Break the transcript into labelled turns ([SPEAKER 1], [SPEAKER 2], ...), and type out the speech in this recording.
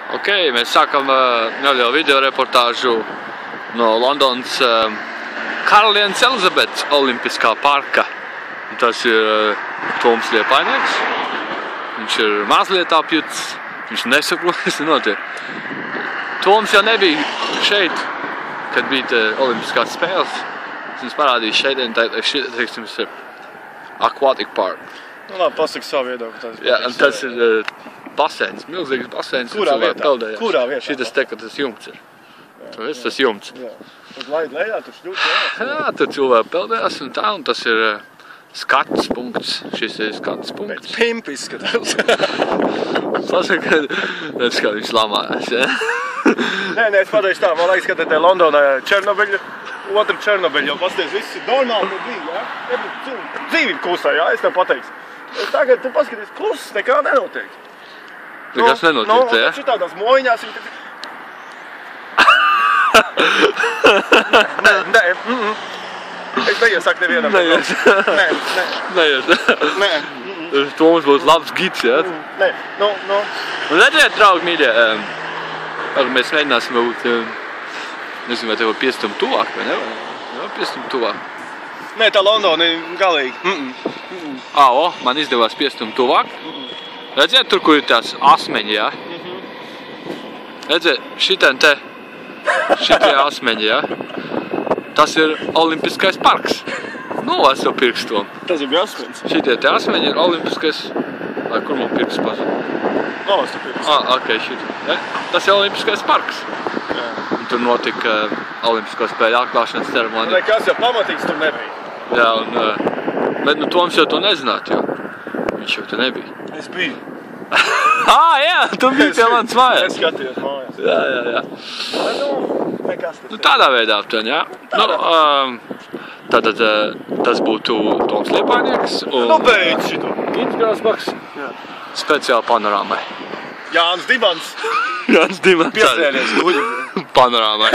[SPEAKER 1] Ok, mēs sākam nelielu video reportāžu no Londonas Karalienes Elizabetes Olimpiskā parka. Tas ir Toms Liepainieks. Viņš ir mazliet apjuts, viņš nesaprot, kas notiek. Toms jau nebija šeit, kad bija Olimpiskās spēles. Viņš parādīja šeit, teiksim, ir Aquatic Park.
[SPEAKER 2] Nu labi, pasaka savu viedokli.
[SPEAKER 1] Jā, un tas ir basēns, milzīgs basēns.
[SPEAKER 2] Kurā vietā? Kurā vietā?
[SPEAKER 1] Šitas te, ka tas jumts ir. Tu esi tas jumts.
[SPEAKER 2] Jā. Tur laid lejā, tur šļūt lejā.
[SPEAKER 1] Jā, tur cilvēki peldējās un tā, un tas ir skats punkts. Šis ir skats punkts.
[SPEAKER 2] Pēc pimpa izskatās.
[SPEAKER 1] Pasaka, redz, kā viņš lamājās, ja?
[SPEAKER 2] Nē, es pateikšu tā, man liekas, ka te Londonā Černobiļa, otra Černobiļa, jau pasties, viss ir normāli, tur bija, jā? Dzīvi ir klusā, jā, es tev pateikšu. Tagad tu paskaties, kluss, nekā nenotiek.
[SPEAKER 1] Nekas nenotiek, jā?
[SPEAKER 2] Nu, šitādās mojiņās viņi... Nē, es neiesaku nevienam.
[SPEAKER 1] Neies.
[SPEAKER 2] Nē.
[SPEAKER 1] Toms būs labs gids, jā?
[SPEAKER 2] Nē, nu...
[SPEAKER 1] Un redziet, draugi, mīļie, mēs mēģināsim būt, nezinu, vai tev piestum tuvāk, vai ne? Jā, piestum tuvāk.
[SPEAKER 2] Nē, tā Londona ir galīgi.
[SPEAKER 1] Man izdevās piestum tuvāk. Redziet, tur, kur ir tās asmeņi, jā? Redziet, šitie asmeņi, jā? Tas ir Olimpiskais parks. Nolaiž savu pirkstu.
[SPEAKER 2] Tas ir bija asmeņs.
[SPEAKER 1] Šitie te asmeņi ir Olimpiskais... Vai, kur man pirksts pazina?
[SPEAKER 2] Nolaiž savu pirkstu.
[SPEAKER 1] Ok, šitie. Tas ir Olimpiskais parks.
[SPEAKER 2] Jā.
[SPEAKER 1] Un tur notika Olimpisko spēļu atklāšanas ceremonija.
[SPEAKER 2] Nekas jau pamatīgs tur nebija.
[SPEAKER 1] Jā, un... Bet, Toms jau to nezinātu, jo. Viņš jau te nebija.
[SPEAKER 2] Es biju.
[SPEAKER 1] Jā, tu biji pie manas mājās.
[SPEAKER 2] Es skatījos mājās.
[SPEAKER 1] Jā.
[SPEAKER 2] Nekas tas.
[SPEAKER 1] Tādā veidā aptuveni, jā. Tātad tas būtu Toms Liepainieks un...
[SPEAKER 2] beidz šito.
[SPEAKER 1] Gins Grāsbaks. Speciāli panorāmai.
[SPEAKER 2] Jānis Dimants.
[SPEAKER 1] Jānis Dimants.
[SPEAKER 2] Piesēlies.
[SPEAKER 1] Panorāmai.